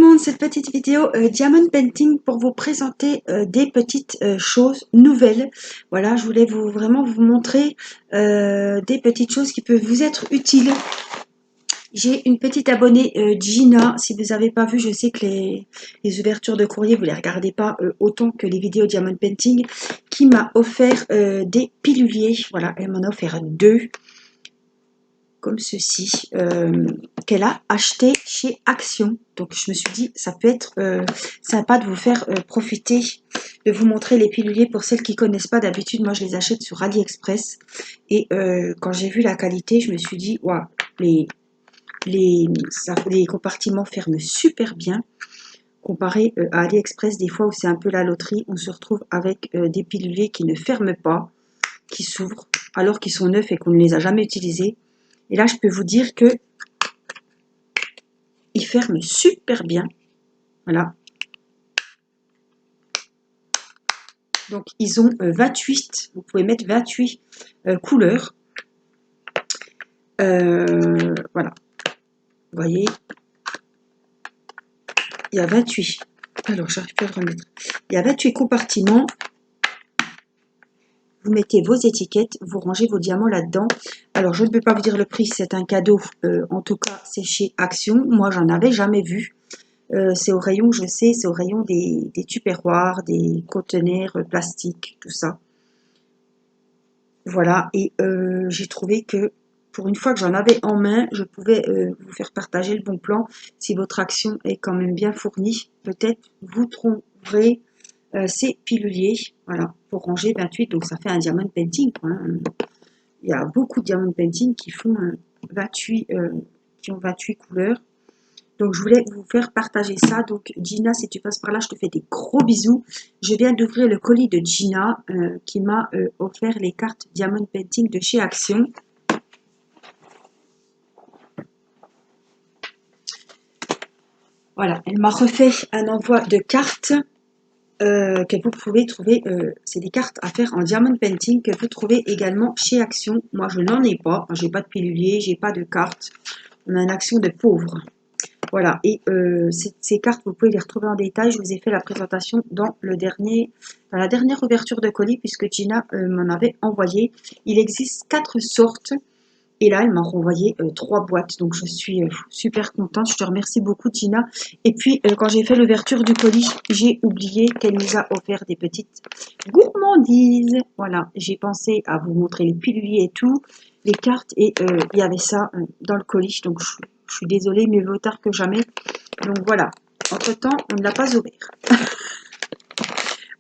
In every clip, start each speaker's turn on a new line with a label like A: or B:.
A: monde, cette petite vidéo Diamond Painting pour vous présenter des petites choses nouvelles. Voilà, je voulais vraiment vous montrer des petites choses qui peuvent vous être utiles. J'ai une petite abonnée Gina, si vous n'avez pas vu, je sais que les ouvertures de courrier, vous ne les regardez pas autant que les vidéos Diamond Painting, qui m'a offert des piluliers. Voilà, elle m'en a offert deux, comme ceci, qu'elle a acheté chez Action. Donc je me suis dit, ça peut être sympa de vous faire profiter, de vous montrer les piluliers pour celles qui ne connaissent pas. D'habitude, moi je les achète sur AliExpress. Et quand j'ai vu la qualité, je me suis dit, waouh, les compartiments ferment super bien. Comparé à AliExpress, des fois où c'est un peu la loterie, on se retrouve avec des piluliers qui ne ferment pas, qui s'ouvrent, alors qu'ils sont neufs et qu'on ne les a jamais utilisés. Et là, je peux vous dire que ils ferment super bien. Voilà. Donc, ils ont 28. Vous pouvez mettre 28 couleurs. Voilà. Vous voyez, il y a 28. Alors, j'arrive plus à le remettre. Il y a 28 compartiments. Vous mettez vos étiquettes, vous rangez vos diamants là-dedans. Alors, je ne peux pas vous dire le prix, c'est un cadeau. En tout cas, c'est chez Action. Moi, j'en avais jamais vu. C'est au rayon, je sais, c'est au rayon des tupperwares, des conteneurs plastiques, tout ça. Voilà, et j'ai trouvé que pour une fois que j'en avais en main, je pouvais vous faire partager le bon plan. Si votre action est quand même bien fournie, peut-être vous trouverez ces piluliers, voilà, pour ranger 28. Donc ça fait un diamond painting, hein. Il y a beaucoup de diamond painting qui font 28, qui ont 28 couleurs. Donc, je voulais vous faire partager ça. Donc, Gina, si tu passes par là, je te fais des gros bisous. Je viens d'ouvrir le colis de Gina qui m'a offert les cartes Diamond Painting de chez Action. Voilà, elle m'a refait un envoi de cartes que vous pouvez trouver. C'est des cartes à faire en Diamond Painting que vous trouvez également chez Action. Moi, je n'en ai pas. J'ai pas de pilulier, j'ai pas de cartes. On a une Action de pauvre. Voilà, et ces cartes, vous pouvez les retrouver en détail. Je vous ai fait la présentation dans la dernière ouverture de colis, puisque Gina m'en avait envoyé. Il existe 4 sortes, et là, elle m'a renvoyé 3 boîtes. Donc, je suis super contente. Je te remercie beaucoup, Gina. Et puis, quand j'ai fait l'ouverture du colis, j'ai oublié qu'elle nous a offert des petites gourmandises. Voilà, j'ai pensé à vous montrer les piluliers et tout, les cartes, et il y avait ça dans le colis. Donc, je suis désolée, mieux vaut tard que jamais. Donc voilà, entre-temps, on ne l'a pas ouvert.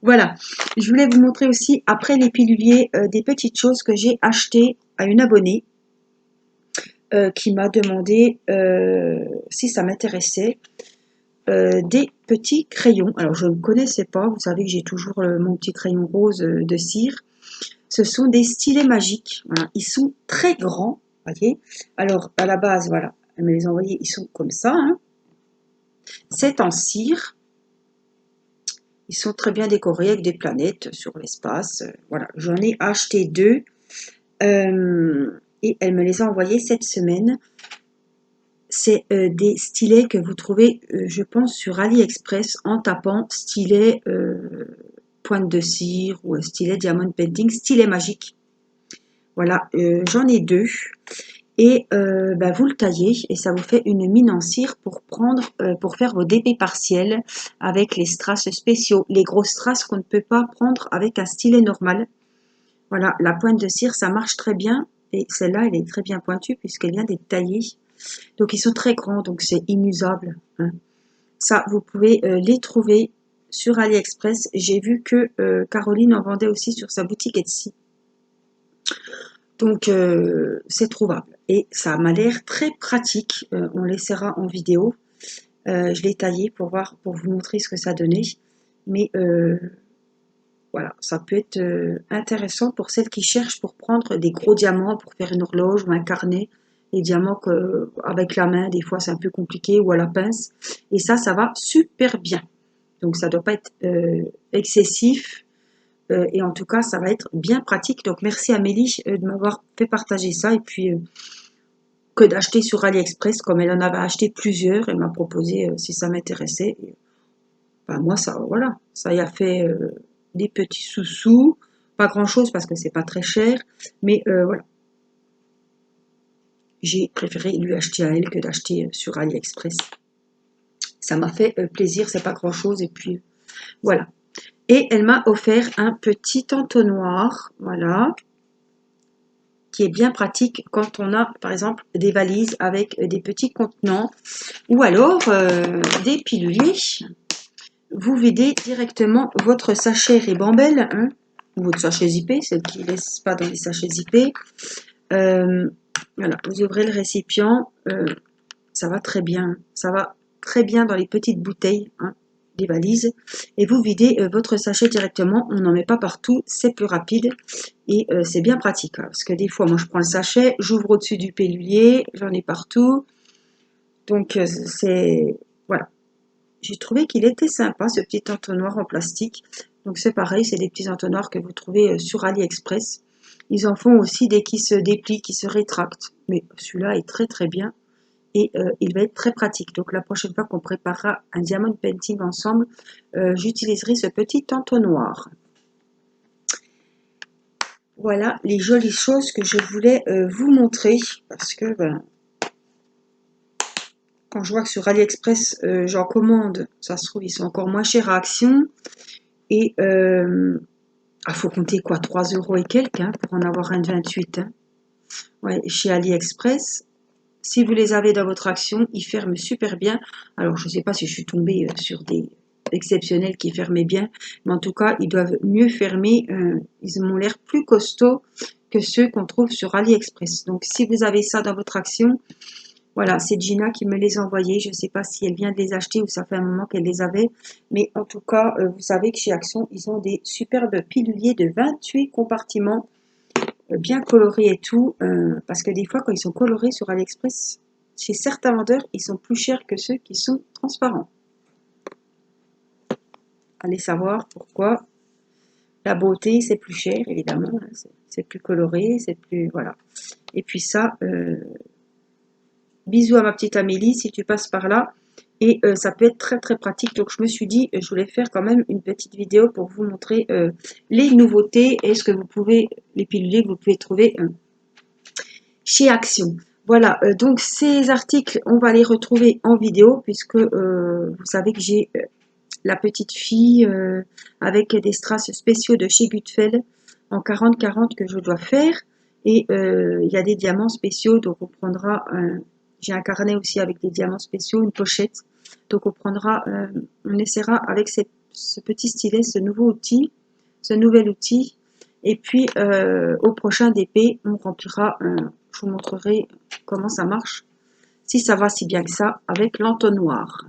A: Voilà, je voulais vous montrer aussi, après les piluliers, des petites choses que j'ai achetées à une abonnée qui m'a demandé si ça m'intéressait. Des petits crayons. Alors, je ne connaissais pas, vous savez que j'ai toujours mon petit crayon rose de cire. Ce sont des stylets magiques. Voilà. Ils sont très grands, voyez. Alors, à la base, voilà, elle me les a envoyés, ils sont comme ça, hein. C'est en cire. Ils sont très bien décorés avec des planètes sur l'espace. Voilà, j'en ai acheté 2. Et elle me les a envoyés cette semaine. C'est des stylets que vous trouvez, je pense, sur AliExpress en tapant stylet pointe de cire ou stylet Diamond Painting, stylet magique. Voilà, j'en ai 2. Et vous le taillez et ça vous fait une mine en cire pour faire vos dépôts partiels avec les strass spéciaux, les grosses strass qu'on ne peut pas prendre avec un stylet normal. Voilà, la pointe de cire, ça marche très bien et celle-là, elle est très bien pointue puisqu'elle vient d'être taillée. Donc, ils sont très grands, donc c'est inusable, hein. Ça, vous pouvez les trouver sur AliExpress. J'ai vu que Caroline en vendait aussi sur sa boutique Etsy. Donc, c'est trouvable. Et ça m'a l'air très pratique. On l'essaiera en vidéo. Je l'ai taillé pour vous montrer ce que ça donnait. Mais voilà, ça peut être intéressant pour celles qui cherchent pour prendre des gros diamants pour faire une horloge ou un carnet. Les diamants avec la main, des fois, c'est un peu compliqué, ou à la pince. Et ça va super bien. Donc, ça ne doit pas être excessif. Et en tout cas, ça va être bien pratique. Donc, merci Amélie de m'avoir fait partager ça. Et puis, que d'acheter sur AliExpress, comme elle en avait acheté plusieurs. Elle m'a proposé si ça m'intéressait. Enfin, moi, ça, voilà, ça y a fait des petits sous-sous. Pas grand-chose parce que c'est pas très cher. Mais voilà, j'ai préféré lui acheter à elle que d'acheter sur AliExpress. Ça m'a fait plaisir, c'est pas grand-chose. Et puis, voilà. Et elle m'a offert un petit entonnoir, voilà, qui est bien pratique quand on a, par exemple, des valises avec des petits contenants ou alors des piluliers. Vous videz directement votre sachet Ribambelle, hein, ou votre sachet zippé, celle qui ne laisse pas dans les sachets zippés. Voilà, vous ouvrez le récipient, ça va très bien, ça va très bien dans les petites bouteilles, hein, des valises, et vous videz votre sachet directement. On n'en met pas partout, c'est plus rapide et c'est bien pratique, hein, parce que des fois moi je prends le sachet, j'ouvre au-dessus du pilulier, j'en ai partout, donc c'est voilà, j'ai trouvé qu'il était sympa ce petit entonnoir en plastique. Donc c'est pareil, c'est des petits entonnoirs que vous trouvez sur AliExpress. Ils en font aussi des qui se déplient, qui se rétractent, mais celui-là est très très bien et il va être très pratique. Donc la prochaine fois qu'on préparera un diamond painting ensemble, j'utiliserai ce petit entonnoir. Voilà les jolies choses que je voulais vous montrer parce que quand je vois que sur AliExpress j'en commande, ça se trouve ils sont encore moins chers à Action et faut compter quoi, 3 € et quelques hein, pour en avoir un de 28 hein. Ouais, chez AliExpress. Si vous les avez dans votre Action, ils ferment super bien. Alors, je ne sais pas si je suis tombée sur des exceptionnels qui fermaient bien, mais en tout cas, ils doivent mieux fermer. Ils m'ont l'air plus costauds que ceux qu'on trouve sur AliExpress. Donc, si vous avez ça dans votre Action, voilà, c'est Gina qui me les a envoyés. Je ne sais pas si elle vient de les acheter ou ça fait un moment qu'elle les avait. Mais en tout cas, vous savez que chez Action, ils ont des superbes piluliers de 28 compartiments bien colorés et tout, parce que des fois quand ils sont colorés sur AliExpress, chez certains vendeurs, ils sont plus chers que ceux qui sont transparents. Allez savoir pourquoi. La beauté, c'est plus cher, évidemment, hein, c'est plus coloré, c'est plus... voilà. Et puis ça, bisous à ma petite Amélie, si tu passes par là. Et ça peut être très très pratique. Donc je me suis dit, je voulais faire quand même une petite vidéo pour vous montrer les nouveautés et ce que vous pouvez, les piluliers que vous pouvez trouver chez Action. Voilà, donc ces articles, on va les retrouver en vidéo puisque vous savez que j'ai la petite fille avec des strass spéciaux de chez Gutfeld en 40-40 que je dois faire. Et il y a des diamants spéciaux, donc on prendra, j'ai un carnet aussi avec des diamants spéciaux, une pochette. Donc on prendra, on essaiera avec ce petit stylet, ce nouvel outil. Et puis au prochain DP, on remplira, je vous montrerai comment ça marche, si ça va si bien que ça, avec l'entonnoir.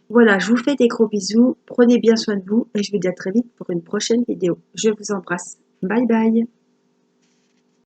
A: Voilà, je vous fais des gros bisous, prenez bien soin de vous et je vous dis à très vite pour une prochaine vidéo. Je vous embrasse. Bye bye.